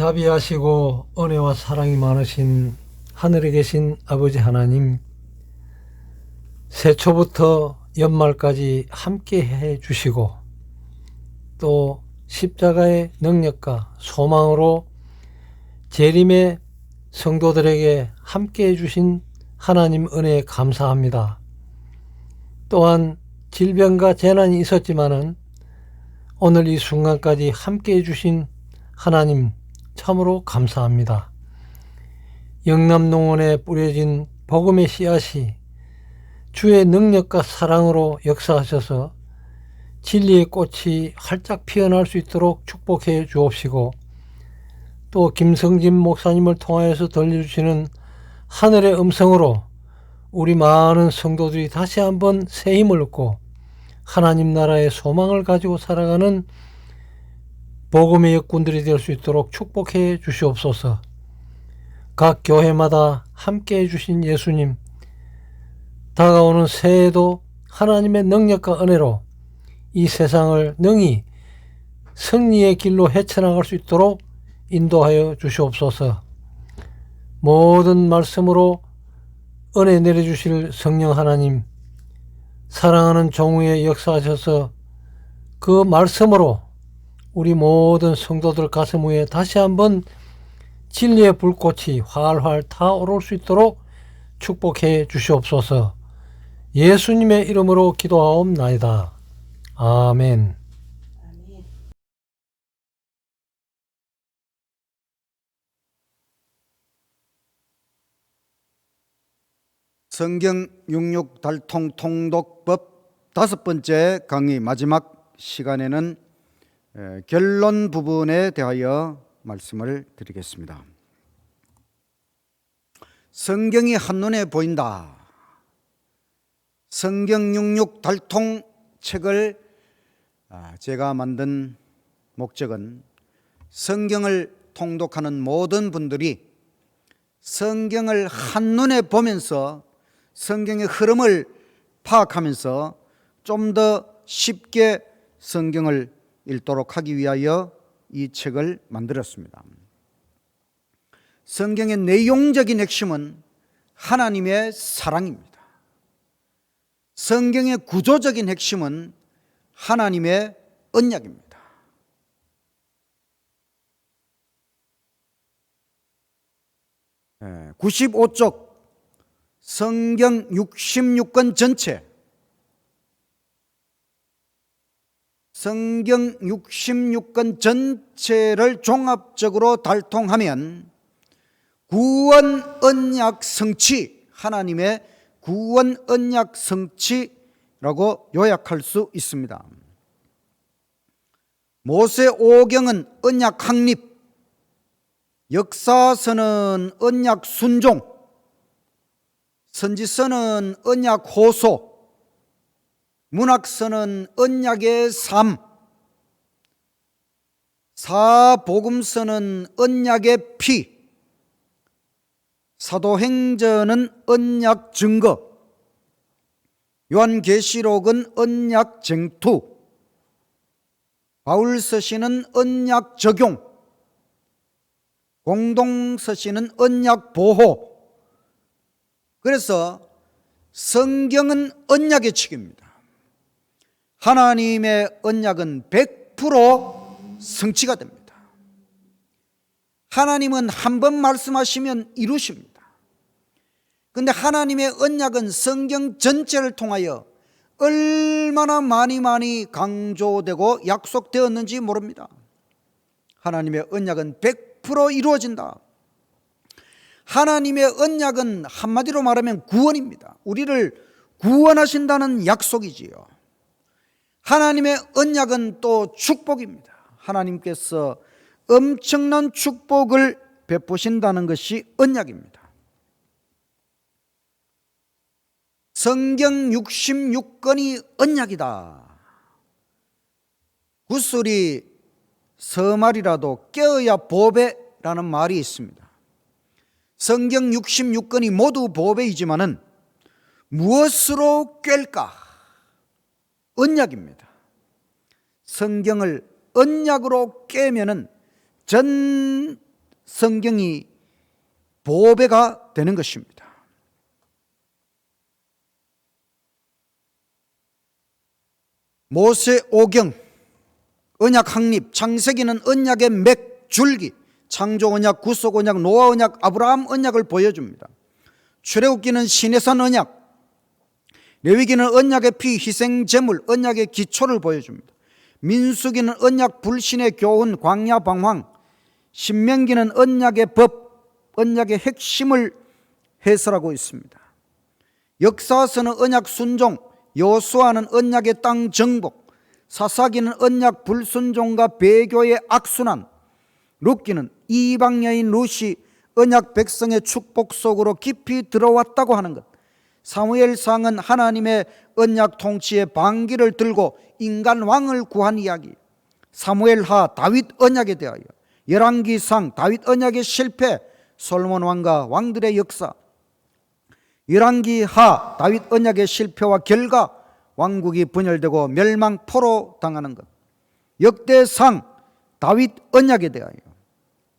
자비하시고 은혜와 사랑이 많으신 하늘에 계신 아버지 하나님, 새초부터 연말까지 함께 해 주시고 또 십자가의 능력과 소망으로 재림의 성도들에게 함께 해 주신 하나님 은혜에 감사합니다. 또한 질병과 재난이 있었지만은 오늘 이 순간까지 함께 해 주신 하나님 참으로 감사합니다. 영남농원에 뿌려진 복음의 씨앗이 주의 능력과 사랑으로 역사하셔서 진리의 꽃이 활짝 피어날 수 있도록 축복해 주옵시고, 또 김성진 목사님을 통하여서 들려주시는 하늘의 음성으로 우리 많은 성도들이 다시 한번 새 힘을 얻고 하나님 나라의 소망을 가지고 살아가는 복음의 역군들이 될 수 있도록 축복해 주시옵소서. 각 교회마다 함께 해주신 예수님, 다가오는 새해에도 하나님의 능력과 은혜로 이 세상을 능히 승리의 길로 헤쳐나갈 수 있도록 인도하여 주시옵소서. 모든 말씀으로 은혜 내려주실 성령 하나님, 사랑하는 종우에 역사하셔서 그 말씀으로 우리 모든 성도들 가슴 위에 다시 한번 진리의 불꽃이 활활 타오를 수 있도록 축복해 주시옵소서. 예수님의 이름으로 기도하옵나이다. 아멘. 성경 66 달통 통독법 5번째 강의 마지막 시간에는 결론 부분에 대하여 말씀을 드리겠습니다. 성경이 한눈에 보인다. 성경 66 달통 책을 제가 만든 목적은 성경을 통독하는 모든 분들이 성경을 한눈에 보면서 성경의 흐름을 파악하면서 좀 더 쉽게 성경을 읽도록 하기 위하여 이 책을 만들었습니다. 성경의 내용적인 핵심은 하나님의 사랑입니다. 성경의 구조적인 핵심은 하나님의 언약입니다. 네, 95쪽 성경 66권 전체, 성경 66권 전체를 종합적으로 달통하면 구원 언약 성취, 하나님의 구원 언약 성취라고 요약할 수 있습니다. 모세 오경은 언약 확립, 역사서는 언약 순종, 선지서는 언약 호소, 문학서는 언약의 삶, 사복음서는 언약의 피, 사도행전은 언약 증거, 요한계시록은 언약 쟁투, 바울서신은 언약 적용, 공동서신은 언약 보호. 그래서 성경은 언약의 책입니다. 하나님의 언약은 100% 성취가 됩니다. 하나님은 한 번 말씀하시면 이루십니다. 그런데 하나님의 언약은 성경 전체를 통하여 얼마나 많이 강조되고 약속되었는지 모릅니다. 하나님의 언약은 100% 이루어진다. 하나님의 언약은 한마디로 말하면 구원입니다. 우리를 구원하신다는 약속이지요. 하나님의 언약은 또 축복입니다. 하나님께서 엄청난 축복을 베푸신다는 것이 언약입니다. 성경 66권이 언약이다. 구슬이 서말이라도 깨어야 보배라는 말이 있습니다. 성경 66권이 모두 보배이지만은 무엇으로 꿰일까? 언약입니다. 성경을 언약으로 깨면은 전 성경이 보배가 되는 것입니다. 모세오경, 언약학립, 창세기는 언약의 맥줄기, 창조언약, 구속언약, 노아언약, 아브라함 언약을 보여줍니다. 출애굽기는 시내산 언약, 레위기는 언약의 피, 희생제물, 언약의 기초를 보여줍니다. 민수기는 언약 불신의 교훈, 광야 방황, 신명기는 언약의 법, 언약의 핵심을 해설하고 있습니다. 역사서는 언약 순종, 여호수아는 언약의 땅 정복, 사사기는 언약 불순종과 배교의 악순환, 룻기는 이방 여인 룻이 언약 백성의 축복 속으로 깊이 들어왔다고 하는 것, 사무엘상은 하나님의 언약 통치의 방기를 들고 인간 왕을 구한 이야기, 사무엘하 다윗 언약에 대하여, 열왕기상 다윗 언약의 실패, 솔로몬 왕과 왕들의 역사, 열왕기하 다윗 언약의 실패와 결과 왕국이 분열되고 멸망포로 당하는 것, 역대상 다윗 언약에 대하여,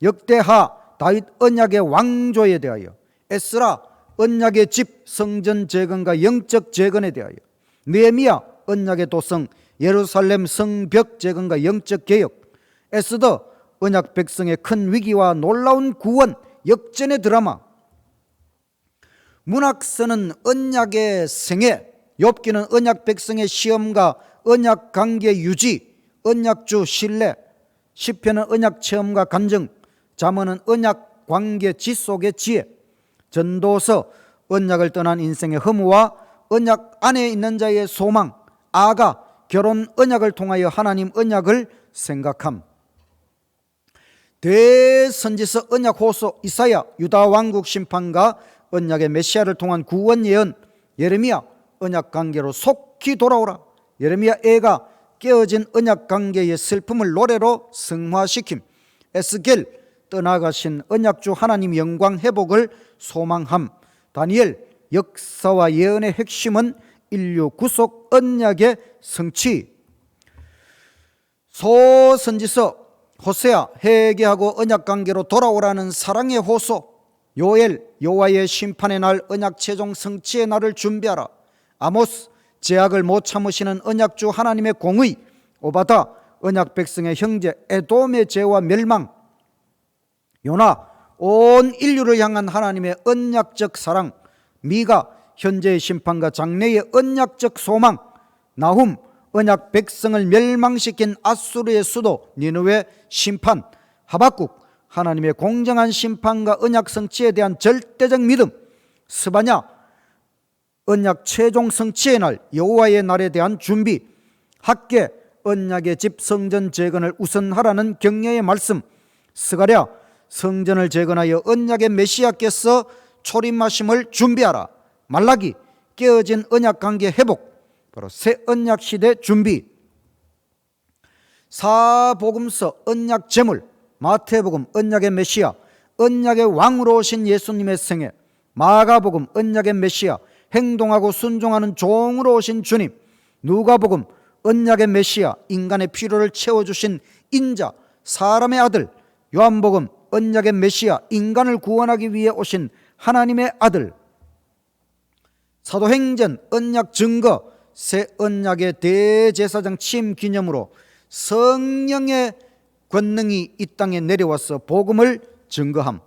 역대하 다윗 언약의 왕조에 대하여, 에스라 언약의 집 성전 재건과 영적 재건에 대하여, 느헤미야 언약의 도성 예루살렘 성벽 재건과 영적 개혁, 에스더 언약 백성의 큰 위기와 놀라운 구원 역전의 드라마, 문학서는 언약의 생애, 욥기는 언약 백성의 시험과 언약 관계 유지, 언약주 신뢰, 시편은 언약 체험과 간증, 잠언은 언약 관계 지속의 지혜, 전도서 언약을 떠난 인생의 허무와 언약 안에 있는 자의 소망, 아가 결혼 언약을 통하여 하나님 언약을 생각함, 대선지서 언약 호소, 이사야 유다 왕국 심판과 언약의 메시아를 통한 구원 예언, 예레미야 언약 관계로 속히 돌아오라, 예레미야 애가 깨어진 언약 관계의 슬픔을 노래로 승화시킴, 에스겔 떠나가신 언약주 하나님 영광 회복을 소망함, 다니엘 역사와 예언의 핵심은 인류 구속 언약의 성취, 소선지서 호세아 회개하고 언약 관계로 돌아오라는 사랑의 호소, 요엘 여호와의 심판의 날 언약 최종 성취의 날을 준비하라, 아모스 제약을 못 참으시는 언약주 하나님의 공의, 오바다 언약 백성의 형제 에돔의 죄와 멸망, 요나 온 인류를 향한 하나님의 언약적 사랑, 미가 현재의 심판과 장래의 언약적 소망, 나훔 언약 백성을 멸망시킨 아수르의 수도 니느웨 심판, 하박국 하나님의 공정한 심판과 언약 성취에 대한 절대적 믿음, 스바냐 언약 최종 성취의 날 여호와의 날에 대한 준비, 학계 언약의 집 성전 재건을 우선하라는 격려의 말씀, 스가랴 성전을 재건하여 언약의 메시아께서 초림하심을 준비하라, 말라기 깨어진 언약 관계 회복, 바로 새 언약 시대 준비, 사복음서 언약 제물, 마태복음 언약의 메시아, 언약의 왕으로 오신 예수님의 생애, 마가복음 언약의 메시아, 행동하고 순종하는 종으로 오신 주님, 누가복음 언약의 메시아, 인간의 필요를 채워주신 인자, 사람의 아들, 요한복음 언약의 메시아, 인간을 구원하기 위해 오신 하나님의 아들, 사도행전 언약 증거, 새 언약의 대제사장 취임 기념으로 성령의 권능이 이 땅에 내려와서 복음을 증거함,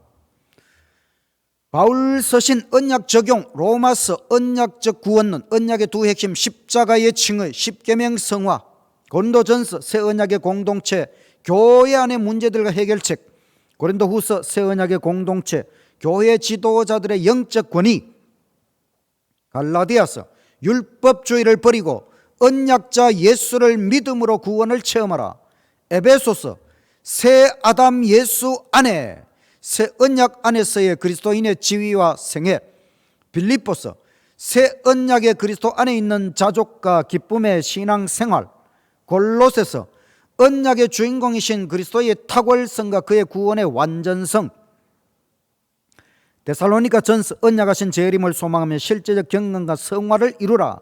바울 서신 언약 적용, 로마서 언약적 구원론, 언약의 두 핵심 십자가의 칭의, 십계명 성화, 고린도전서 새 언약의 공동체, 교회 안의 문제들과 해결책, 고린도후서 새 언약의 공동체, 교회 지도자들의 영적 권위, 갈라디아서 율법주의를 버리고 언약자 예수를 믿음으로 구원을 체험하라, 에베소서 새 아담 예수 안에 새 언약 안에서의 그리스도인의 지위와 생애, 빌립보서 새 언약의 그리스도 안에 있는 자족과 기쁨의 신앙생활, 골로새서 언약의 주인공이신 그리스도의 탁월성과 그의 구원의 완전성, 데살로니가 전서 언약하신 재림을 소망하며 실제적 경건과 성화를 이루라,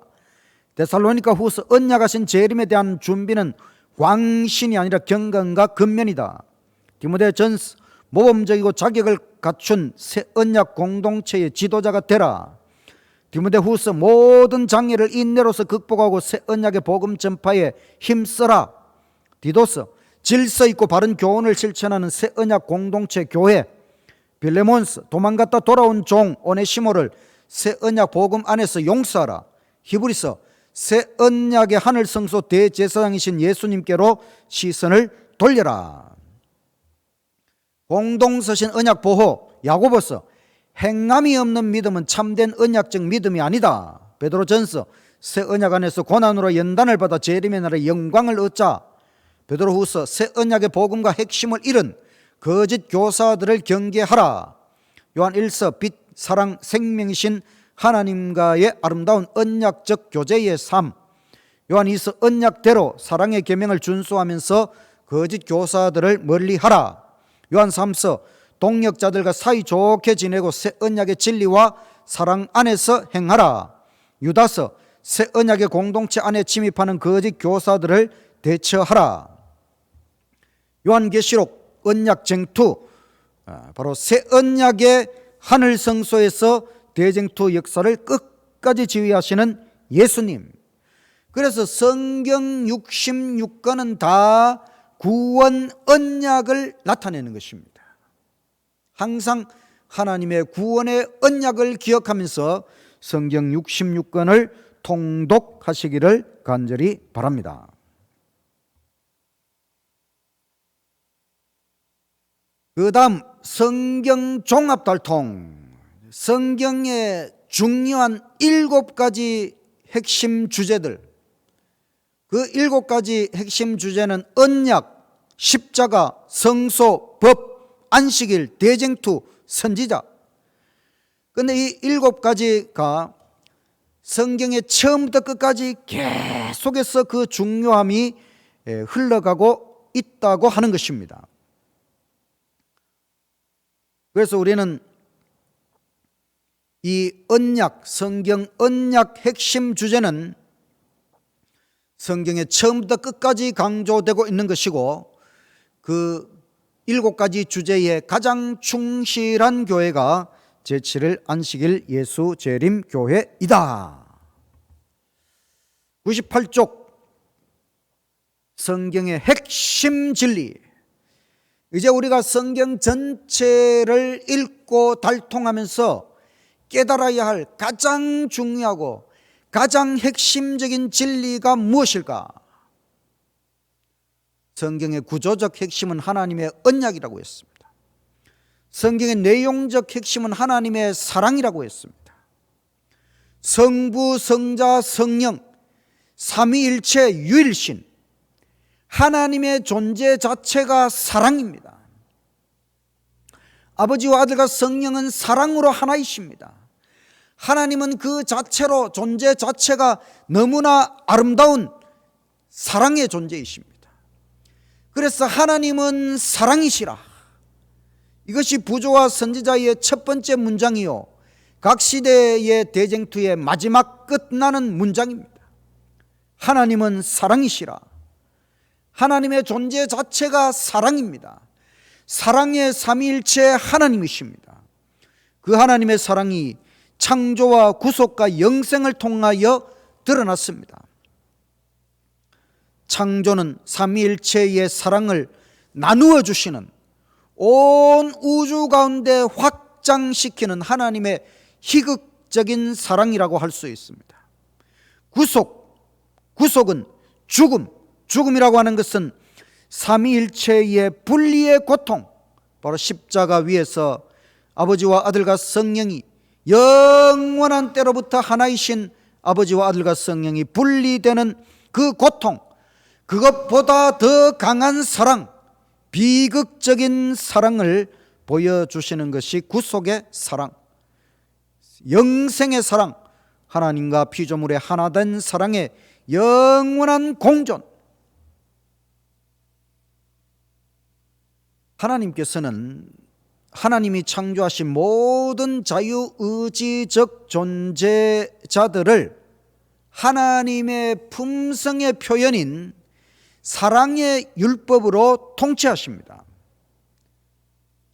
데살로니가 후서 언약하신 재림에 대한 준비는 광신이 아니라 경건과 근면이다, 디모데 전서 모범적이고 자격을 갖춘 새 언약 공동체의 지도자가 되라. 디모데후서 모든 장애를 인내로서 극복하고 새 언약의 복음 전파에 힘써라. 디도서 질서 있고 바른 교훈을 실천하는 새 언약 공동체 교회. 빌레몬스 도망갔다 돌아온 종 오네시모를 새 언약 복음 안에서 용서하라. 히브리서 새 언약의 하늘 성소 대제사장이신 예수님께로 시선을 돌려라. 공동서신 언약 보호. 야고보서 행함이 없는 믿음은 참된 언약적 믿음이 아니다. 베드로전서 새 언약 안에서 고난으로 연단을 받아 재림의 날에 영광을 얻자. 베드로후서 새 언약의 복음과 핵심을 잃은 거짓 교사들을 경계하라. 요한 1서 빛, 사랑, 생명이신 하나님과의 아름다운 언약적 교제의 삶. 요한 2서 언약대로 사랑의 계명을 준수하면서 거짓 교사들을 멀리하라. 요한 3서 동역자들과 사이좋게 지내고 새 언약의 진리와 사랑 안에서 행하라. 유다서 새 언약의 공동체 안에 침입하는 거짓 교사들을 대처하라. 요한계시록 언약 쟁투, 바로 새 언약의 하늘 성소에서 대쟁투 역사를 끝까지 지휘하시는 예수님. 그래서 성경 66권은 다 구원 언약을 나타내는 것입니다. 항상 하나님의 구원의 언약을 기억하면서 성경 66권을 통독하시기를 간절히 바랍니다. 그 다음 성경 종합달통. 성경의 중요한 7가지 핵심 주제들. 그 7가지 핵심 주제는 언약, 십자가, 성소, 법, 안식일, 대쟁투, 선지자. 그런데 이 7가지가 성경의 처음부터 끝까지 계속해서 그 중요함이 흘러가고 있다고 하는 것입니다. 그래서 우리는 이 언약, 성경 언약 핵심 주제는 성경의 처음부터 끝까지 강조되고 있는 것이고, 그 7가지 주제에 가장 충실한 교회가 제7일 안식일 예수 재림 교회이다. 98쪽 성경의 핵심 진리. 이제 우리가 성경 전체를 읽고 달통하면서 깨달아야 할 가장 중요하고 가장 핵심적인 진리가 무엇일까? 성경의 구조적 핵심은 하나님의 언약이라고 했습니다. 성경의 내용적 핵심은 하나님의 사랑이라고 했습니다. 성부, 성자, 성령, 삼위일체 유일신, 하나님의 존재 자체가 사랑입니다. 아버지와 아들과 성령은 사랑으로 하나이십니다. 하나님은 그 자체로 존재 자체가 너무나 아름다운 사랑의 존재이십니다. 그래서 하나님은 사랑이시라. 이것이 부조와 선지자의 첫 번째 문장이요, 각 시대의 대쟁투의 마지막 끝나는 문장입니다. 하나님은 사랑이시라. 하나님의 존재 자체가 사랑입니다. 사랑의 삼위일체 하나님이십니다. 그 하나님의 사랑이 창조와 구속과 영생을 통하여 드러났습니다. 창조는 삼위일체의 사랑을 나누어 주시는, 온 우주 가운데 확장시키는 하나님의 희극적인 사랑이라고 할 수 있습니다. 구속은 죽음이라고 하는 것은 삼위일체의 분리의 고통, 바로 십자가 위에서 아버지와 아들과 성령이 영원한 때로부터 하나이신 아버지와 아들과 성령이 분리되는 그 고통, 그것보다 더 강한 사랑, 비극적인 사랑을 보여주시는 것이 구속의 사랑, 영생의 사랑, 하나님과 피조물의 하나된 사랑의 영원한 공존. 하나님께서는 하나님이 창조하신 모든 자유의지적 존재자들을 하나님의 품성의 표현인 사랑의 율법으로 통치하십니다.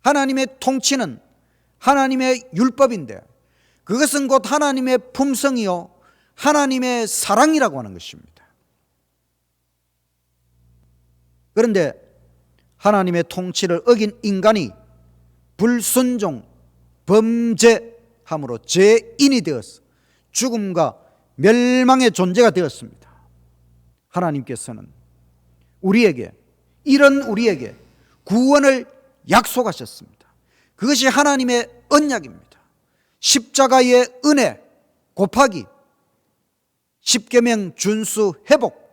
하나님의 통치는 하나님의 율법인데 그것은 곧 하나님의 품성이요 하나님의 사랑이라고 하는 것입니다. 그런데 하나님의 통치를 어긴 인간이 불순종, 범죄함으로 죄인이 되어서 죽음과 멸망의 존재가 되었습니다. 하나님께서는 이런 우리에게 구원을 약속하셨습니다. 그것이 하나님의 언약입니다. 십자가의 은혜 곱하기 십계명 준수 회복.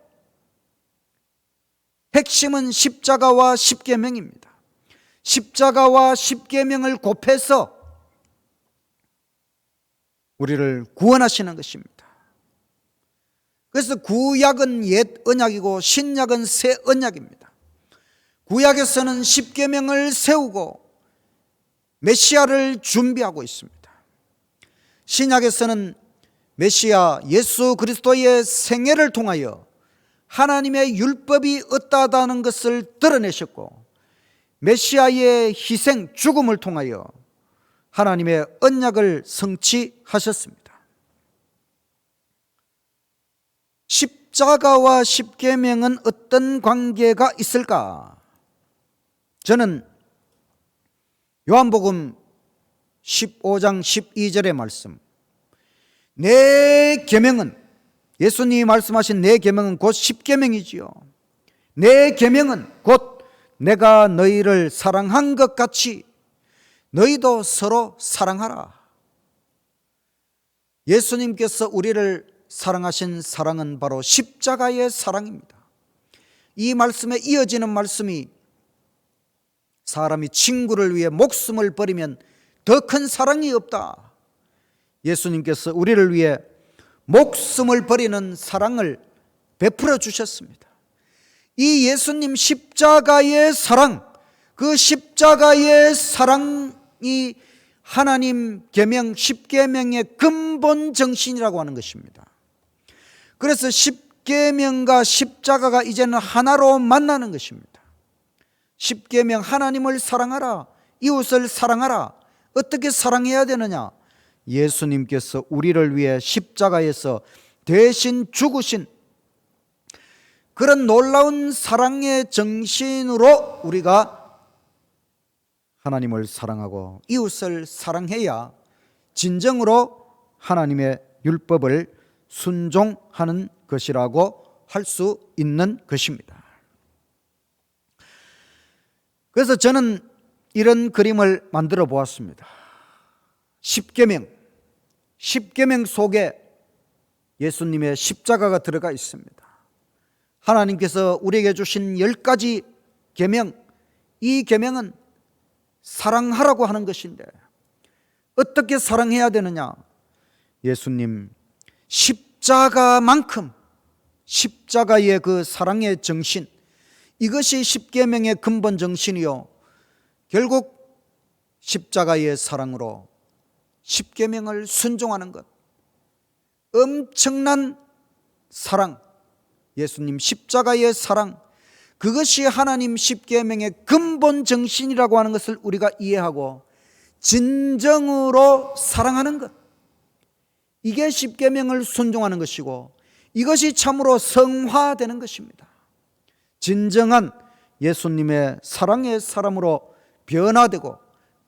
핵심은 십자가와 십계명입니다. 십자가와 십계명을 곱해서 우리를 구원하시는 것입니다. 그래서 구약은 옛 언약이고 신약은 새 언약입니다. 구약에서는 십계명을 세우고 메시아를 준비하고 있습니다. 신약에서는 메시아 예수 그리스도의 생애를 통하여 하나님의 율법이 어떠하다는 것을 드러내셨고 메시아의 희생, 죽음을 통하여 하나님의 언약을 성취하셨습니다. 십자가와 십계명은 어떤 관계가 있을까? 저는 요한복음 15장 12절의 말씀, 내 계명은, 예수님이 말씀하신 내 계명은 곧 십계명이지요. 내 계명은 곧 내가 너희를 사랑한 것 같이 너희도 서로 사랑하라. 예수님께서 우리를 사랑하신 사랑은 바로 십자가의 사랑입니다. 이 말씀에 이어지는 말씀이 사람이 친구를 위해 목숨을 버리면 더 큰 사랑이 없다. 예수님께서 우리를 위해 목숨을 버리는 사랑을 베풀어 주셨습니다. 이 예수님 십자가의 사랑, 그 십자가의 사랑이 하나님 계명 십계명의 근본 정신이라고 하는 것입니다. 그래서 십계명과 십자가가 이제는 하나로 만나는 것입니다. 십계명, 하나님을 사랑하라, 이웃을 사랑하라. 어떻게 사랑해야 되느냐? 예수님께서 우리를 위해 십자가에서 대신 죽으신 그런 놀라운 사랑의 정신으로 우리가 하나님을 사랑하고 이웃을 사랑해야 진정으로 하나님의 율법을 순종하는 것이라고 할 수 있는 것입니다. 그래서 저는 이런 그림을 만들어 보았습니다. 십계명 속에 예수님의 십자가가 들어가 있습니다. 하나님께서 우리에게 주신 10가지 계명, 이 계명은 사랑하라고 하는 것인데 어떻게 사랑해야 되느냐? 예수님 십자가만큼 십자가의 그 사랑의 정신, 이것이 십계명의 근본 정신이요 결국 십자가의 사랑으로 십계명을 순종하는 것, 엄청난 사랑, 예수님 십자가의 사랑, 그것이 하나님 십계명의 근본 정신이라고 하는 것을 우리가 이해하고 진정으로 사랑하는 것, 이게 십계명을 순종하는 것이고 이것이 참으로 성화되는 것입니다. 진정한 예수님의 사랑의 사람으로 변화되고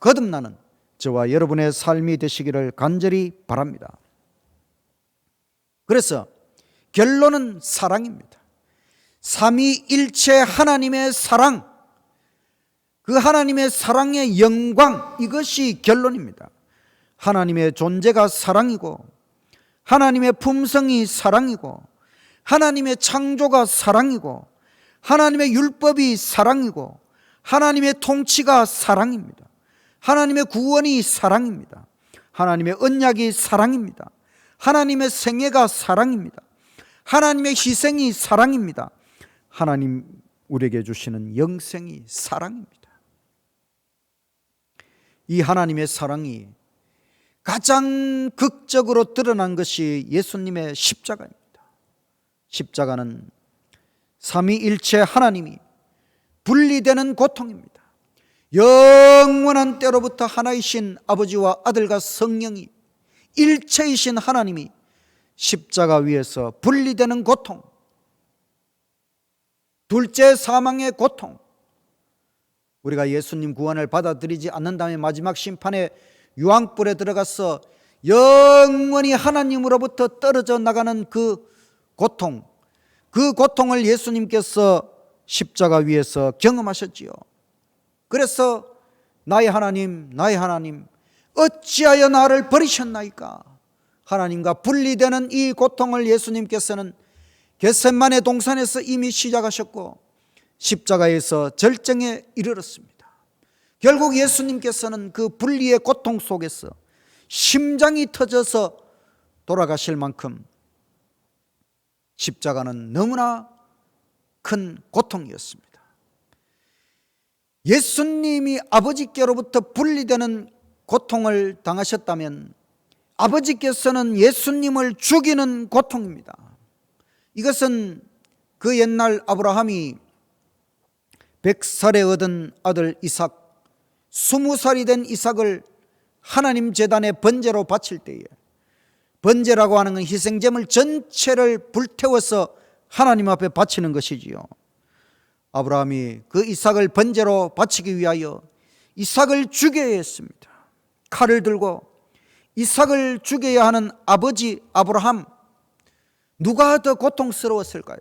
거듭나는 저와 여러분의 삶이 되시기를 간절히 바랍니다. 그래서 결론은 사랑입니다. 삼위일체 하나님의 사랑, 그 하나님의 사랑의 영광, 이것이 결론입니다. 하나님의 존재가 사랑이고 하나님의 품성이 사랑이고 하나님의 창조가 사랑이고 하나님의 율법이 사랑이고 하나님의 통치가 사랑입니다. 하나님의 구원이 사랑입니다. 하나님의 언약이 사랑입니다. 하나님의 생애가 사랑입니다. 하나님의 희생이 사랑입니다. 하나님 우리에게 주시는 영생이 사랑입니다. 이 하나님의 사랑이 가장 극적으로 드러난 것이 예수님의 십자가입니다. 십자가는 삼위일체 하나님이 분리되는 고통입니다. 영원한 때로부터 하나이신 아버지와 아들과 성령이 일체이신 하나님이 십자가 위에서 분리되는 고통, 둘째 사망의 고통, 우리가 예수님 구원을 받아들이지 않는 다음에 마지막 심판의 유황불에 들어가서 영원히 하나님으로부터 떨어져 나가는 그 고통을 예수님께서 십자가 위에서 경험하셨지요. 그래서 나의 하나님, 나의 하나님, 어찌하여 나를 버리셨나이까? 하나님과 분리되는 이 고통을 예수님께서는 겟세마네 동산에서 이미 시작하셨고 십자가에서 절정에 이르렀습니다. 결국 예수님께서는 그 분리의 고통 속에서 심장이 터져서 돌아가실 만큼 십자가는 너무나 큰 고통이었습니다. 예수님이 아버지께로부터 분리되는 고통을 당하셨다면 아버지께서는 예수님을 죽이는 고통입니다. 이것은 그 옛날 아브라함이 100살에 얻은 아들 이삭, 20살이 된 이삭을 하나님 제단에 번제로 바칠 때에, 번제라고 하는 건 희생제물 전체를 불태워서 하나님 앞에 바치는 것이지요. 아브라함이 그 이삭을 번제로 바치기 위하여 이삭을 죽여야 했습니다. 칼을 들고 이삭을 죽여야 하는 아버지 아브라함, 누가 더 고통스러웠을까요?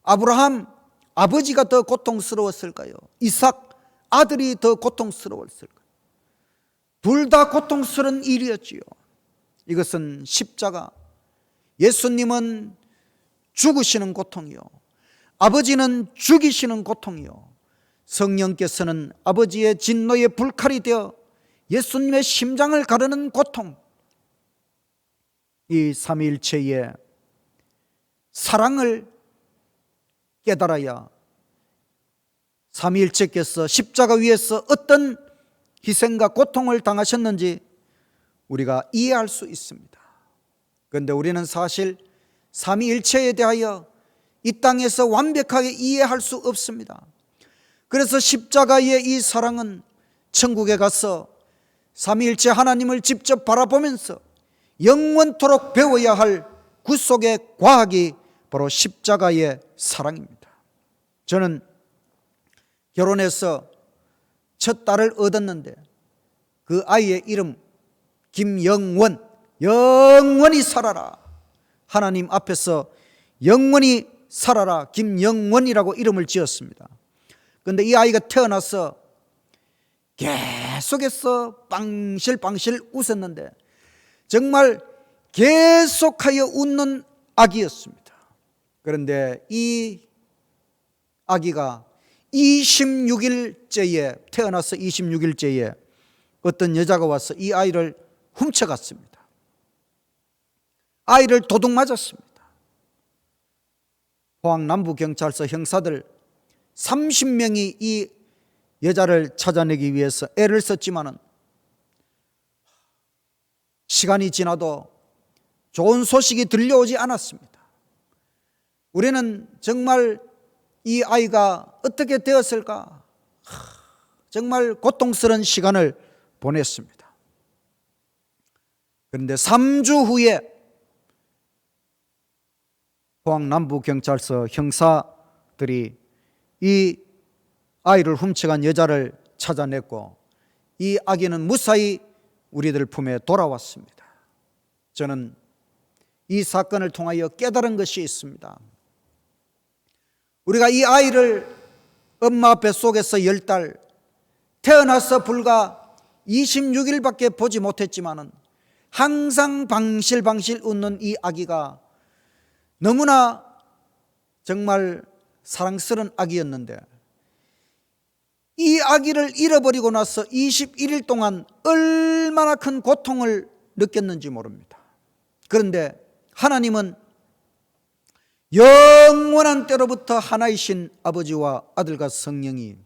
아브라함 아버지가 더 고통스러웠을까요? 이삭 아들이 더 고통스러웠을까요? 둘 다 고통스러운 일이었지요. 이것은 십자가, 예수님은 죽으시는 고통이요, 아버지는 죽이시는 고통이요, 성령께서는 아버지의 진노의 불칼이 되어 예수님의 심장을 가르는 고통, 이 삼위일체의 사랑을 깨달아야 삼위일체께서 십자가 위에서 어떤 희생과 고통을 당하셨는지 우리가 이해할 수 있습니다. 그런데 우리는 사실 삼위일체에 대하여 이 땅에서 완벽하게 이해할 수 없습니다. 그래서 십자가의 이 사랑은 천국에 가서 삼위일체 하나님을 직접 바라보면서 영원토록 배워야 할 구속의 과학이 바로 십자가의 사랑입니다. 저는 결혼해서 첫 딸을 얻었는데 그 아이의 이름 김영원, 영원히 살아라, 하나님 앞에서 영원히 살아라 김영원이라고 이름을 지었습니다. 그런데 이 아이가 태어나서 계속해서 빵실빵실 웃었는데 정말 계속하여 웃는 아기였습니다. 그런데 이 아기가 26일째에 태어나서 26일째에 어떤 여자가 와서 이 아이를 훔쳐갔습니다. 아이를 도둑 맞았습니다. 포항 남부경찰서 형사들 30명이 이 여자를 찾아내기 위해서 애를 썼지만은 시간이 지나도 좋은 소식이 들려오지 않았습니다. 우리는 정말 이 아이가 어떻게 되었을까? 정말 고통스러운 시간을 보냈습니다. 그런데 3주 후에 포항 남부경찰서 형사들이 이 아이를 훔쳐간 여자를 찾아냈고 이 아기는 무사히 우리들 품에 돌아왔습니다. 저는 이 사건을 통하여 깨달은 것이 있습니다. 우리가 이 아이를 엄마 뱃속에서 10달, 태어나서 불과 26일밖에 보지 못했지만은 항상 방실방실 웃는 이 아기가 너무나 정말 사랑스러운 아기였는데 이 아기를 잃어버리고 나서 21일 동안 얼마나 큰 고통을 느꼈는지 모릅니다. 그런데 하나님은 영원한 때로부터 하나이신 아버지와 아들과 성령이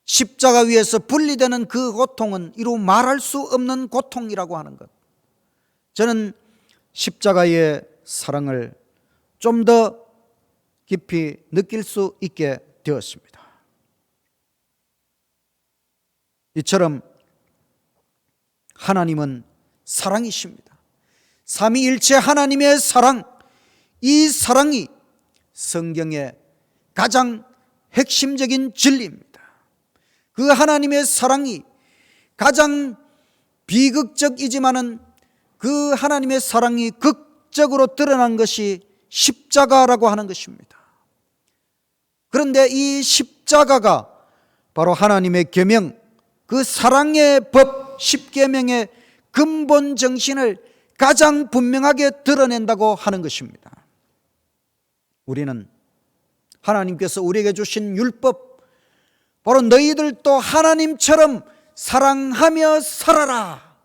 십자가 위에서 분리되는 그 고통은 이루 말할 수 없는 고통이라고 하는 것, 저는 십자가의 사랑을 좀 더 깊이 느낄 수 있게 되었습니다. 이처럼 하나님은 사랑이십니다. 삼위일체 하나님의 사랑, 이 사랑이 성경의 가장 핵심적인 진리입니다. 그 하나님의 사랑이 가장 비극적이지만은 그 하나님의 사랑이 극적으로 드러난 것이 십자가라고 하는 것입니다. 그런데 이 십자가가 바로 하나님의 계명, 그 사랑의 법 십계명의 근본 정신을 가장 분명하게 드러낸다고 하는 것입니다. 우리는 하나님께서 우리에게 주신 율법, 바로 너희들도 하나님처럼 사랑하며 살아라,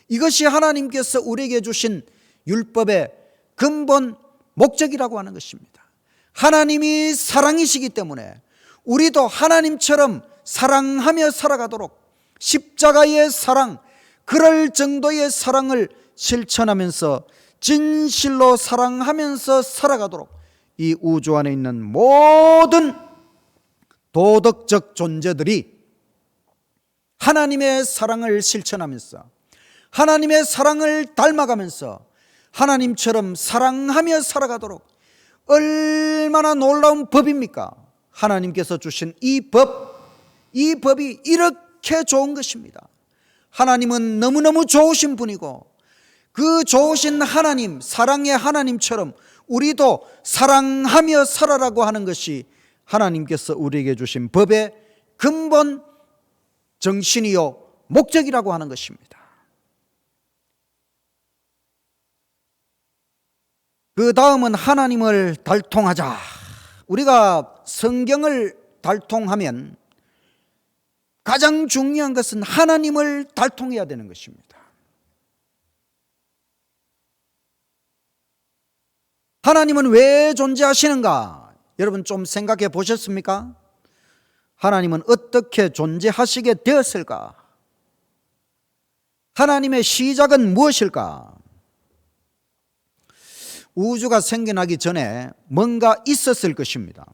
이것이 하나님께서 우리에게 주신 율법의 근본 목적이라고 하는 것입니다. 하나님이 사랑이시기 때문에 우리도 하나님처럼 사랑하며 살아가도록 십자가의 사랑, 그럴 정도의 사랑을 실천하면서 진실로 사랑하면서 살아가도록 이 우주 안에 있는 모든 도덕적 존재들이 하나님의 사랑을 실천하면서 하나님의 사랑을 닮아가면서 하나님처럼 사랑하며 살아가도록, 얼마나 놀라운 법입니까? 하나님께서 주신 이 법이 이렇게 좋은 것입니다. 하나님은 너무너무 좋으신 분이고 그 좋으신 하나님, 사랑의 하나님처럼 우리도 사랑하며 살아라고 하는 것이 하나님께서 우리에게 주신 법의 근본 정신이요 목적이라고 하는 것입니다. 그 다음은 하나님을 달통하자. 우리가 성경을 달통하면 가장 중요한 것은 하나님을 달통해야 되는 것입니다. 하나님은 왜 존재하시는가? 여러분 좀 생각해 보셨습니까? 하나님은 어떻게 존재하시게 되었을까? 하나님의 시작은 무엇일까? 우주가 생겨나기 전에 뭔가 있었을 것입니다.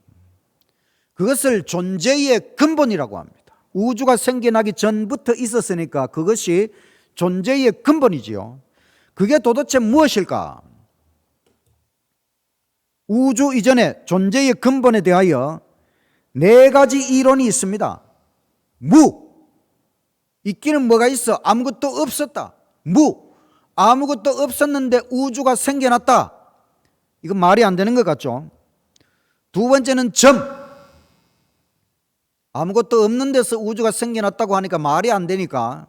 그것을 존재의 근본이라고 합니다. 우주가 생겨나기 전부터 있었으니까 그것이 존재의 근본이지요. 그게 도대체 무엇일까? 우주 이전에 존재의 근본에 대하여 네 가지 이론이 있습니다. 무, 있기는 뭐가 있어? 아무것도 없었다. 무, 아무것도 없었는데 우주가 생겨났다. 이건 말이 안 되는 것 같죠? 두 번째는 점, 아무것도 없는 데서 우주가 생겨났다고 하니까 말이 안 되니까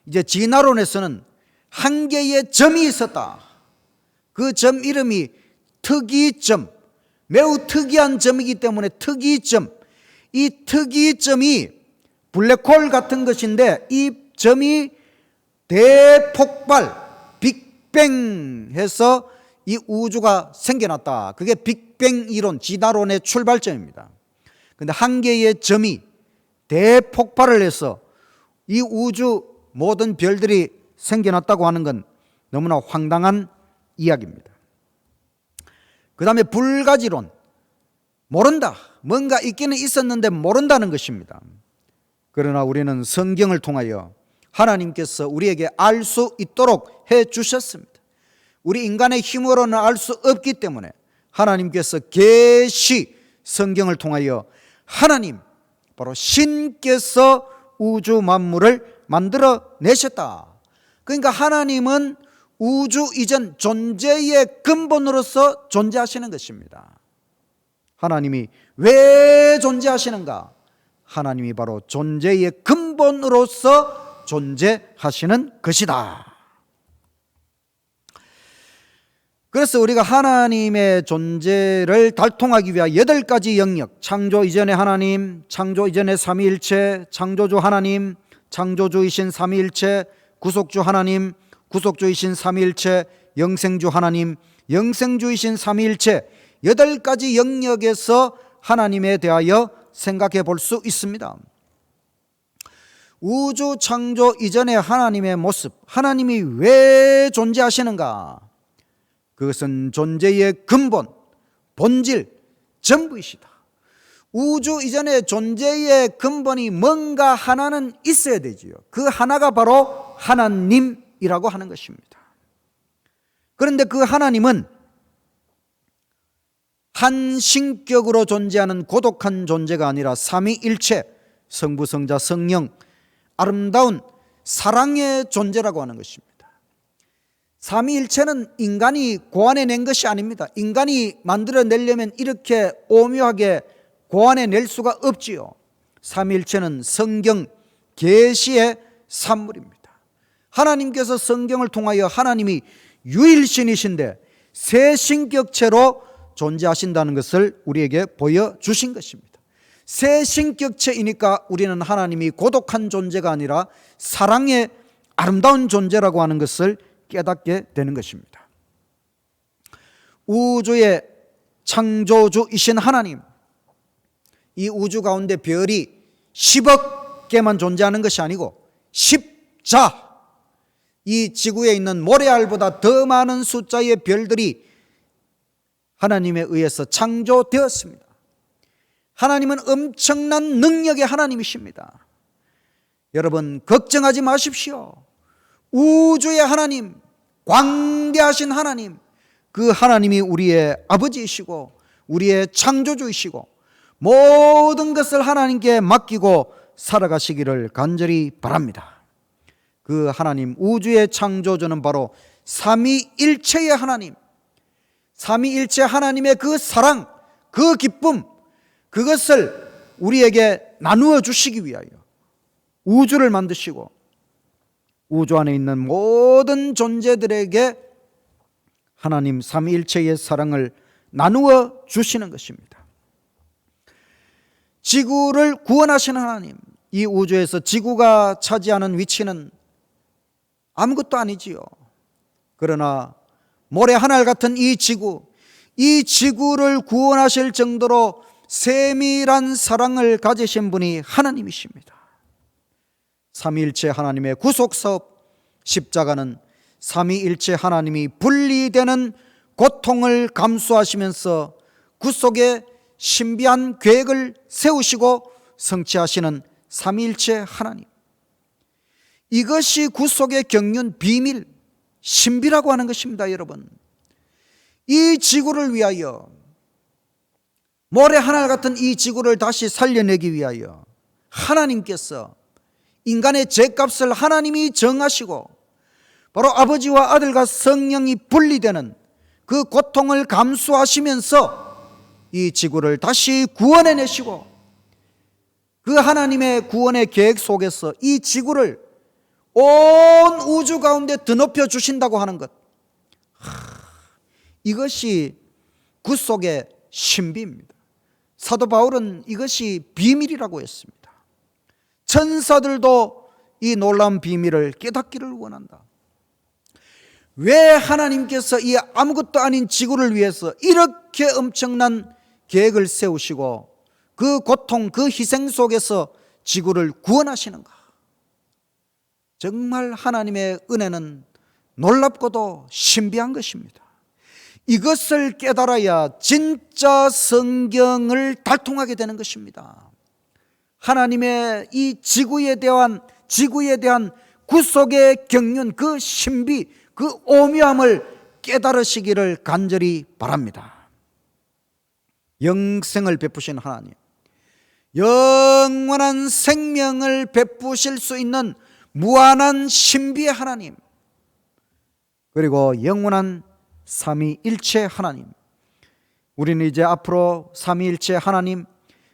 이제 진화론에서는 한 개의 점이 있었다. 그 점 이름이 특이점, 매우 특이한 점이기 때문에 특이점, 이 특이점이 블랙홀 같은 것인데 이 점이 대폭발, 빅뱅 해서 이 우주가 생겨났다. 그게 빅뱅 이론, 진화론의 출발점입니다. 그런데 한 개의 점이 대폭발을 해서 이 우주 모든 별들이 생겨났다고 하는 건 너무나 황당한 이야기입니다. 그 다음에 불가지론, 모른다. 뭔가 있기는 있었는데 모른다는 것입니다. 그러나 우리는 성경을 통하여 하나님께서 우리에게 알 수 있도록 해 주셨습니다. 우리 인간의 힘으로는 알 수 없기 때문에 하나님께서 계시 성경을 통하여 하나님, 바로 신께서 우주 만물을 만들어 내셨다. 그러니까 하나님은 우주 이전 존재의 근본으로서 존재하시는 것입니다. 하나님이 왜 존재하시는가? 하나님이 바로 존재의 근본으로서 존재하시는 것이다. 그래서 우리가 하나님의 존재를 달통하기 위한 8가지 영역, 창조 이전의 하나님, 창조 이전의 삼위일체, 창조주 하나님, 창조주이신 삼위일체, 구속주 하나님, 구속주이신 삼위일체, 영생주 하나님, 영생주이신 삼위일체, 8가지 영역에서 하나님에 대하여 생각해 볼 수 있습니다. 우주 창조 이전의 하나님의 모습, 하나님이 왜 존재하시는가? 그것은 존재의 근본, 본질, 전부이시다. 우주 이전의 존재의 근본이 뭔가 하나는 있어야 되지요. 그 하나가 바로 하나님이라고 하는 것입니다. 그런데 그 하나님은 한 신격으로 존재하는 고독한 존재가 아니라 삼위일체, 성부, 성자, 성령, 아름다운 사랑의 존재라고 하는 것입니다. 삼위일체는 인간이 고안해낸 것이 아닙니다. 인간이 만들어내려면 이렇게 오묘하게 고안해낼 수가 없지요. 삼위일체는 성경 계시의 산물입니다. 하나님께서 성경을 통하여 하나님이 유일신이신데 세 신격체로 존재하신다는 것을 우리에게 보여주신 것입니다. 세 신격체이니까 우리는 하나님이 고독한 존재가 아니라 사랑의 아름다운 존재라고 하는 것을 깨닫게 되는 것입니다. 우주의 창조주이신 하나님, 이 우주 가운데 별이 10억 개만 존재하는 것이 아니고 10자, 이 지구에 있는 모래알보다 더 많은 숫자의 별들이 하나님에 의해서 창조되었습니다. 하나님은 엄청난 능력의 하나님이십니다. 여러분, 걱정하지 마십시오. 우주의 하나님, 광대하신 하나님, 그 하나님이 우리의 아버지이시고 우리의 창조주이시고 모든 것을 하나님께 맡기고 살아가시기를 간절히 바랍니다. 그 하나님, 우주의 창조주는 바로 삼위일체의 하나님, 삼위일체 하나님의 그 사랑, 그 기쁨, 그것을 우리에게 나누어 주시기 위하여 우주를 만드시고 우주 안에 있는 모든 존재들에게 하나님 삼위일체의 사랑을 나누어 주시는 것입니다. 지구를 구원하시는 하나님, 이 우주에서 지구가 차지하는 위치는 아무것도 아니지요. 그러나 모래 하늘 같은 이 지구를 구원하실 정도로 세밀한 사랑을 가지신 분이 하나님이십니다. 삼위일체 하나님의 구속사업 십자가는 삼위일체 하나님이 분리되는 고통을 감수하시면서 구속의 신비한 계획을 세우시고 성취하시는 삼위일체 하나님, 이것이 구속의 경륜, 비밀, 신비라고 하는 것입니다. 여러분, 이 지구를 위하여, 모래 하늘 같은 이 지구를 다시 살려내기 위하여 하나님께서 인간의 죄값을 하나님이 정하시고 바로 아버지와 아들과 성령이 분리되는 그 고통을 감수하시면서 이 지구를 다시 구원해내시고 그 하나님의 구원의 계획 속에서 이 지구를 온 우주 가운데 드높여 주신다고 하는 것, 이것이 구속의 신비입니다. 사도 바울은 이것이 비밀이라고 했습니다. 천사들도 이 놀라운 비밀을 깨닫기를 원한다. 왜 하나님께서 이 아무것도 아닌 지구를 위해서 이렇게 엄청난 계획을 세우시고 그 고통, 그 희생 속에서 지구를 구원하시는가? 정말 하나님의 은혜는 놀랍고도 신비한 것입니다. 이것을 깨달아야 진짜 성경을 달통하게 되는 것입니다. 하나님의 이 지구에 대한 구속의 경륜, 그 신비, 그 오묘함을 깨달으시기를 간절히 바랍니다. 영생을 베푸신 하나님, 영원한 생명을 베푸실 수 있는 무한한 신비의 하나님, 그리고 영원한 삼위일체 하나님, 우리는 이제 앞으로 삼위일체 하나님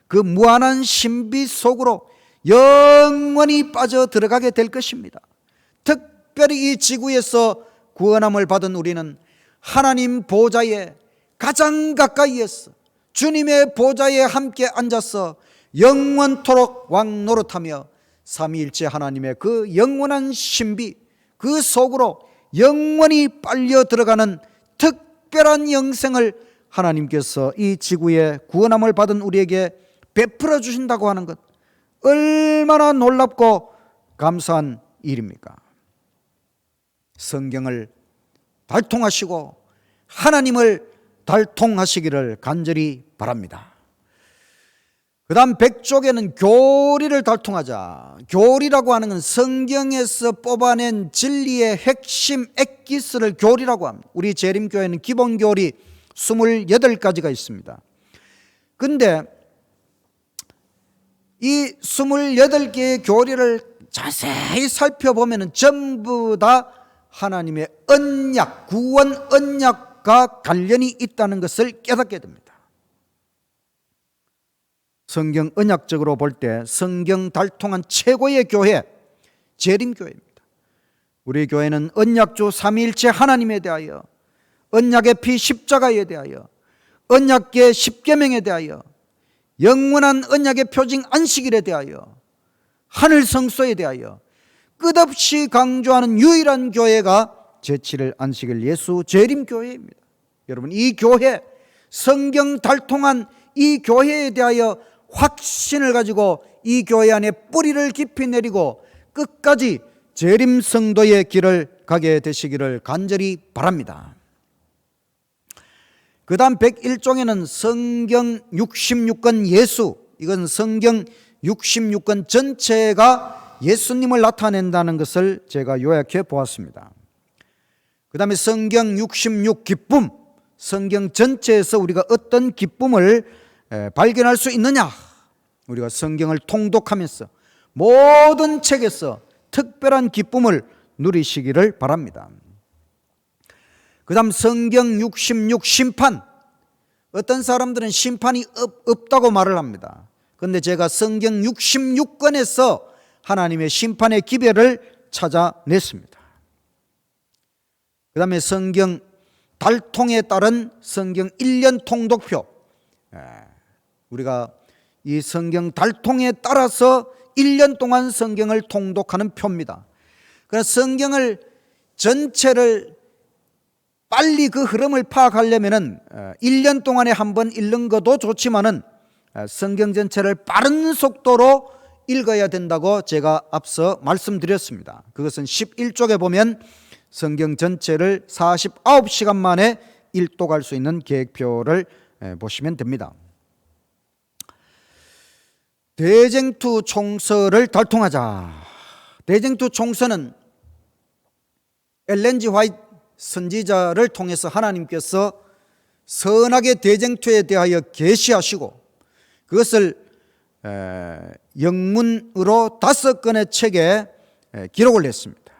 그 무한한 신비 속으로 영원히 빠져 들어가게 될 것입니다. 특별히 이 지구에서 구원함을 받은 우리는 하나님 보좌에 가장 가까이에서 주님의 보좌에 함께 앉아서 영원토록 왕 노릇하며 삼위일체 하나님의 그 영원한 신비, 그 속으로 영원히 빨려 들어가는 특별한 영생을 하나님께서 이 지구에 구원함을 받은 우리에게 베풀어 주신다고 하는 것, 얼마나 놀랍고 감사한 일입니까? 성경을 달통하시고 하나님을 달통하시기를 간절히 바랍니다. 그 다음 100쪽에는 교리를 달통하자. 교리라고 하는 건 성경에서 뽑아낸 진리의 핵심 엑기스를 교리라고 합니다. 우리 재림교회는 기본 교리 28가지가 있습니다. 근데 이 28개의 교리를 자세히 살펴보면 전부 다 하나님의 언약, 구원 언약과 관련이 있다는 것을 깨닫게 됩니다. 성경 언약적으로 볼 때 성경 달통한 최고의 교회, 재림교회입니다. 우리 교회는 언약주 삼위일체 하나님에 대하여, 언약의 피 십자가에 대하여, 언약계 십계명에 대하여, 영원한 언약의 표징 안식일에 대하여, 하늘 성소에 대하여 끝없이 강조하는 유일한 교회가 제7일 안식일 예수 재림교회입니다. 여러분, 이 교회, 성경 달통한 이 교회에 대하여 확신을 가지고 이 교회 안에 뿌리를 깊이 내리고 끝까지 재림 성도의 길을 가게 되시기를 간절히 바랍니다. 그 다음 101종에는 성경 66권 예수, 이건 성경 66권 전체가 예수님을 나타낸다는 것을 제가 요약해 보았습니다. 그 다음에 성경 66 기쁨, 성경 전체에서 우리가 어떤 기쁨을 발견할 수 있느냐, 우리가 성경을 통독하면서 모든 책에서 특별한 기쁨을 누리시기를 바랍니다. 그 다음 성경 66 심판, 어떤 사람들은 심판이 없다고 말을 합니다. 그런데 제가 성경 66권에서 하나님의 심판의 기별을 찾아냈습니다. 그 다음에 성경 달통에 따른 성경 1년 통독표, 우리가 이 성경 달통에 따라서 1년 동안 성경을 통독하는 표입니다. 그래서 성경을 전체를 빨리 그 흐름을 파악하려면은 1년 동안에 한 번 읽는 것도 좋지만은 성경 전체를 빠른 속도로 읽어야 된다고 제가 앞서 말씀드렸습니다. 그것은 11쪽에 보면 성경 전체를 49시간 만에 일독할 수 있는 계획표를 보시면 됩니다. 대쟁투 총서를 달통하자. 대쟁투 총서는 엘렌 G 화이트 선지자를 통해서 하나님께서 선악의 대쟁투에 대하여 계시하시고 그것을 영문으로 5권의 책에 기록을 했습니다.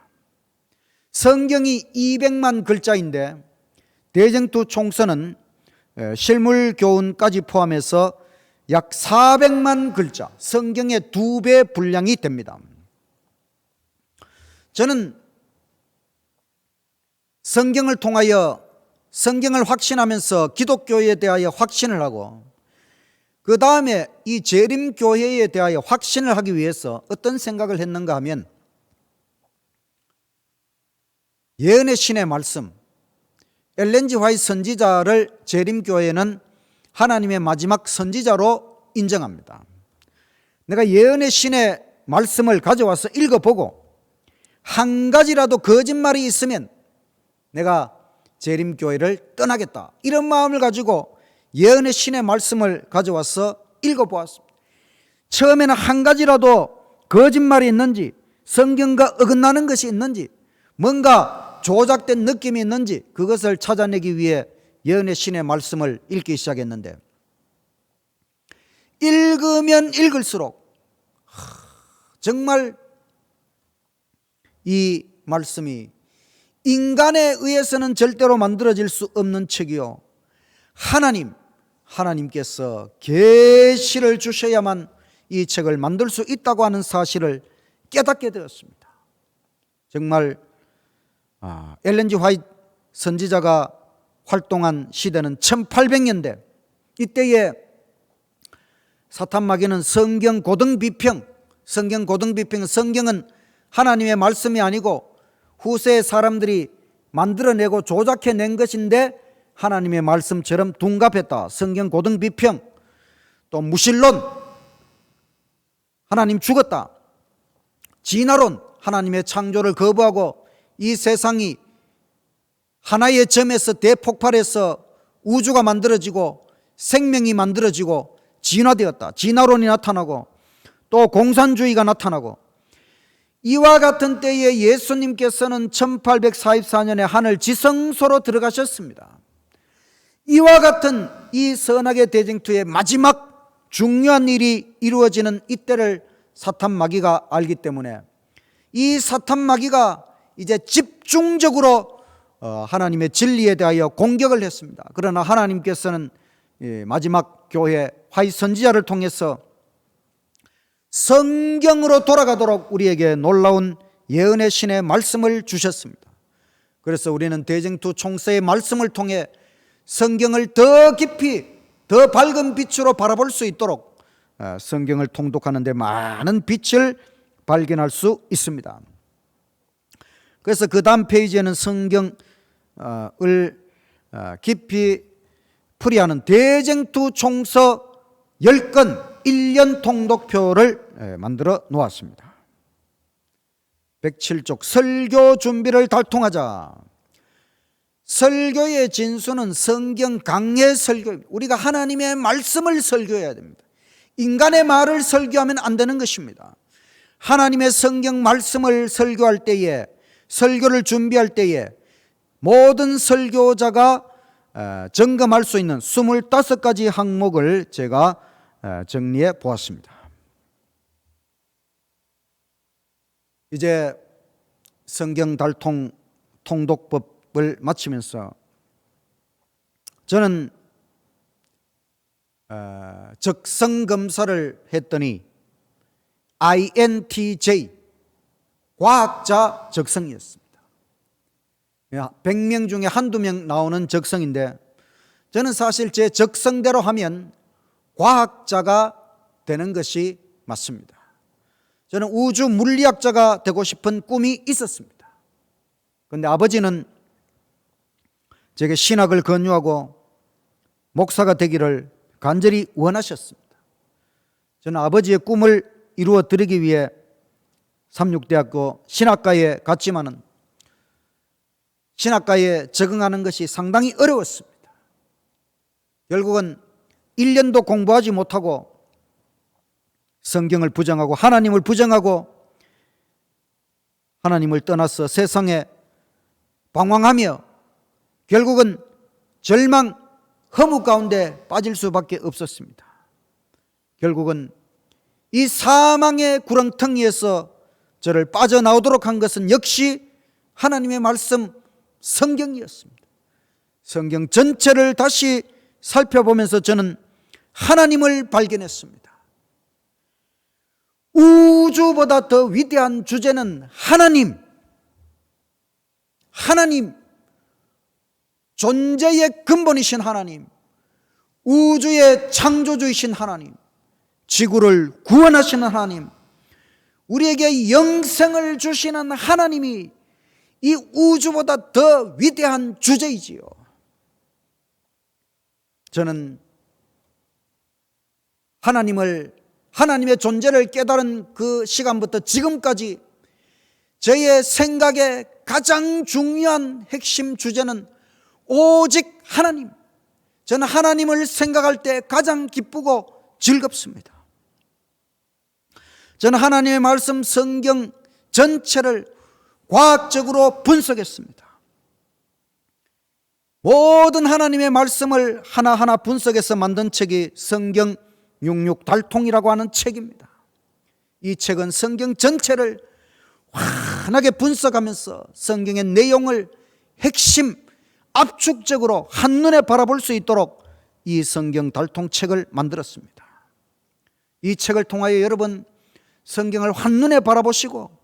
성경이 200만 글자인데 대쟁투 총서는 실물 교훈까지 포함해서 약 400만 글자, 성경의 2배 분량이 됩니다. 저는 성경을 통하여 성경을 확신하면서 기독교에 대하여 확신을 하고 그 다음에 이 재림교회에 대하여 확신을 하기 위해서 어떤 생각을 했는가 하면 예언의 신의 말씀, 엘렌 G 화이트 선지자를 재림교회는 하나님의 마지막 선지자로 인정합니다. 내가 예언의 신의 말씀을 가져와서 읽어보고 한 가지라도 거짓말이 있으면 내가 재림교회를 떠나겠다, 이런 마음을 가지고 예언의 신의 말씀을 가져와서 읽어보았습니다. 처음에는 한 가지라도 거짓말이 있는지, 성경과 어긋나는 것이 있는지, 뭔가 조작된 느낌이 있는지 그것을 찾아내기 위해 예언의 신의 말씀을 읽기 시작했는데 읽으면 읽을수록 정말 이 말씀이 인간에 의해서는 절대로 만들어질 수 없는 책이요, 하나님께서 계시를 주셔야만 이 책을 만들 수 있다고 하는 사실을 깨닫게 되었습니다. 정말 엘렌 G 화이트 선지자가 활동한 시대는 1800년대, 이때에 사탄마귀는 성경 고등비평, 성경은 하나님의 말씀이 아니고 후세 사람들이 만들어내고 조작해낸 것인데 하나님의 말씀처럼 둔갑했다, 성경 고등비평. 또 무신론, 하나님 죽었다. 진화론, 하나님의 창조를 거부하고 이 세상이 하나의 점에서 대폭발해서 우주가 만들어지고 생명이 만들어지고 진화되었다. 진화론이 나타나고 또 공산주의가 나타나고, 이와 같은 때에 예수님께서는 1844년에 하늘 지성소로 들어가셨습니다. 이와 같은 이 선악의 대쟁투의 마지막 중요한 일이 이루어지는 이때를 사탄 마귀가 알기 때문에 이 사탄 마귀가 이제 집중적으로 하나님의 진리에 대하여 공격을 했습니다. 그러나 하나님께서는 마지막 교회 화이 선지자를 통해서 성경으로 돌아가도록 우리에게 놀라운 예언의 신의 말씀을 주셨습니다. 그래서 우리는 대쟁투 총서의 말씀을 통해 성경을 더 깊이 더 밝은 빛으로 바라볼 수 있도록 성경을 통독하는 데 많은 빛을 발견할 수 있습니다. 그래서 그 다음 페이지에는 성경을 깊이 풀이하는 대쟁투 총서 10권 1년 통독표를 만들어 놓았습니다. 107쪽 설교 준비를 달통하자. 설교의 진수는 성경 강해 설교, 우리가 하나님의 말씀을 설교해야 됩니다. 인간의 말을 설교하면 안 되는 것입니다. 하나님의 성경 말씀을 설교할 때에, 설교를 준비할 때에 모든 설교자가 점검할 수 있는 25가지 항목을 제가 정리해 보았습니다. 이제 성경 달통 통독법을 마치면서 저는 적성 검사를 했더니 INTJ, 과학자 적성이었습니다. 100명 중에 한두 명 나오는 적성인데, 저는 사실 제 적성대로 하면 과학자가 되는 것이 맞습니다. 저는 우주 물리학자가 되고 싶은 꿈이 있었습니다. 그런데 아버지는 제게 신학을 권유하고 목사가 되기를 간절히 원하셨습니다. 저는 아버지의 꿈을 이루어 드리기 위해 삼육대학교 신학과에 갔지만은 신학과에 적응하는 것이 상당히 어려웠습니다. 결국은 1년도 공부하지 못하고 성경을 부정하고 하나님을 부정하고 하나님을 떠나서 세상에 방황하며 결국은 절망, 허무 가운데 빠질 수밖에 없었습니다. 결국은 이 사망의 구렁텅이에서 저를 빠져나오도록 한 것은 역시 하나님의 말씀 성경이었습니다. 성경 전체를 다시 살펴보면서 저는 하나님을 발견했습니다. 우주보다 더 위대한 주제는 하나님, 존재의 근본이신 하나님, 우주의 창조주이신 하나님, 지구를 구원하시는 하나님, 우리에게 영생을 주시는 하나님이 이 우주보다 더 위대한 주제이지요. 저는 하나님의 존재를 깨달은 그 시간부터 지금까지 저의 생각의 가장 중요한 핵심 주제는 오직 하나님. 저는 하나님을 생각할 때 가장 기쁘고 즐겁습니다. 저는 하나님의 말씀 성경 전체를 과학적으로 분석했습니다. 모든 하나님의 말씀을 하나하나 분석해서 만든 책이 성경 66 달통이라고 하는 책입니다. 이 책은 성경 전체를 환하게 분석하면서 성경의 내용을 핵심 압축적으로 한눈에 바라볼 수 있도록 이 성경 달통책을 만들었습니다. 이 책을 통하여 여러분 성경을 한눈에 바라보시고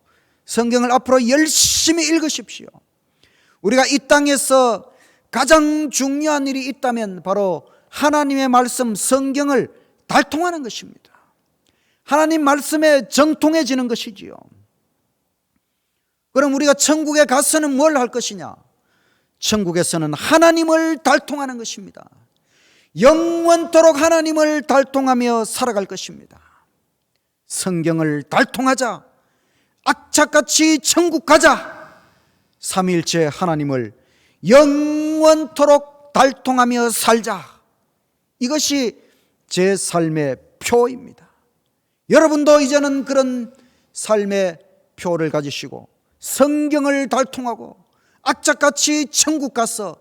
성경을 앞으로 열심히 읽으십시오. 우리가 이 땅에서 가장 중요한 일이 있다면 바로 하나님의 말씀 성경을 달통하는 것입니다. 하나님 말씀에 정통해지는 것이지요. 그럼 우리가 천국에 가서는 뭘 할 것이냐? 천국에서는 하나님을 달통하는 것입니다. 영원토록 하나님을 달통하며 살아갈 것입니다. 성경을 달통하자. 악착같이 천국 가자. 삼위일체 하나님을 영원토록 달통하며 살자. 이것이 제 삶의 표입니다. 여러분도 이제는 그런 삶의 표를 가지시고 성경을 달통하고 악착같이 천국 가서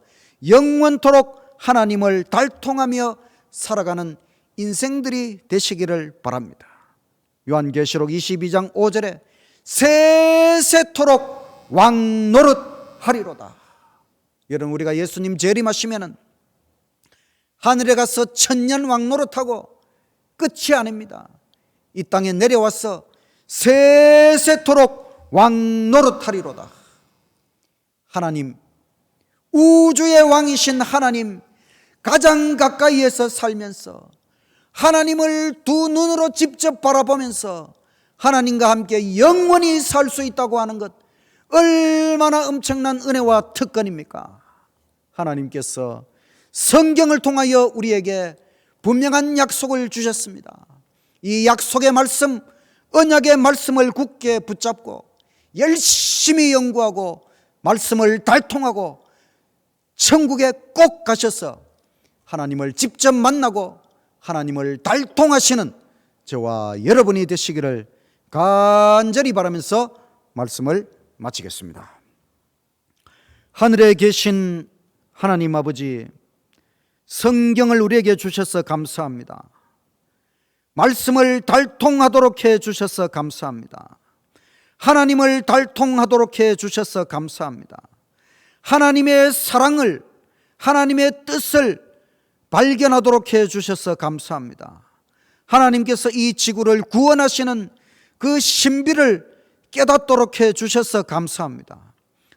영원토록 하나님을 달통하며 살아가는 인생들이 되시기를 바랍니다. 요한계시록 22장 5절에 세세토록 왕노릇하리로다. 여러분, 우리가 예수님 재림하시면은 하늘에 가서 천년 왕노릇하고 끝이 아닙니다. 이 땅에 내려와서 세세토록 왕노릇하리로다. 하나님, 우주의 왕이신 하나님 가장 가까이에서 살면서 하나님을 두 눈으로 직접 바라보면서 하나님과 함께 영원히 살 수 있다고 하는 것, 얼마나 엄청난 은혜와 특권입니까? 하나님께서 성경을 통하여 우리에게 분명한 약속을 주셨습니다. 이 약속의 말씀, 언약의 말씀을 굳게 붙잡고 열심히 연구하고 말씀을 달통하고 천국에 꼭 가셔서 하나님을 직접 만나고 하나님을 달통하시는 저와 여러분이 되시기를 간절히 바라면서 말씀을 마치겠습니다. 하늘에 계신 하나님 아버지, 성경을 우리에게 주셔서 감사합니다. 말씀을 달통하도록 해 주셔서 감사합니다. 하나님을 달통하도록 해 주셔서 감사합니다. 하나님의 사랑을, 하나님의 뜻을 발견하도록 해 주셔서 감사합니다. 하나님께서 이 지구를 구원하시는 그 신비를 깨닫도록 해 주셔서 감사합니다.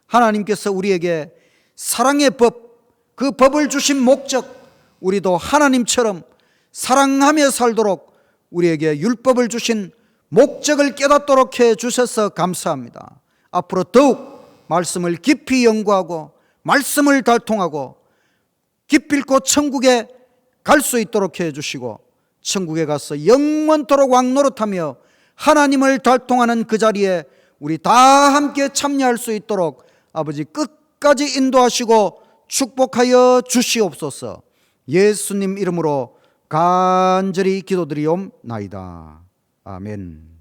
하나님께서 우리에게 사랑의 법, 그 법을 주신 목적, 우리도 하나님처럼 사랑하며 살도록 우리에게 율법을 주신 목적을 깨닫도록 해 주셔서 감사합니다. 앞으로 더욱 말씀을 깊이 연구하고 말씀을 달통하고 기필코 천국에 갈 수 있도록 해 주시고 천국에 가서 영원토록 왕노릇하며 하나님을 달통하는 그 자리에 우리 다 함께 참여할 수 있도록 아버지 끝까지 인도하시고 축복하여 주시옵소서. 예수님 이름으로 간절히 기도드리옵나이다. 아멘.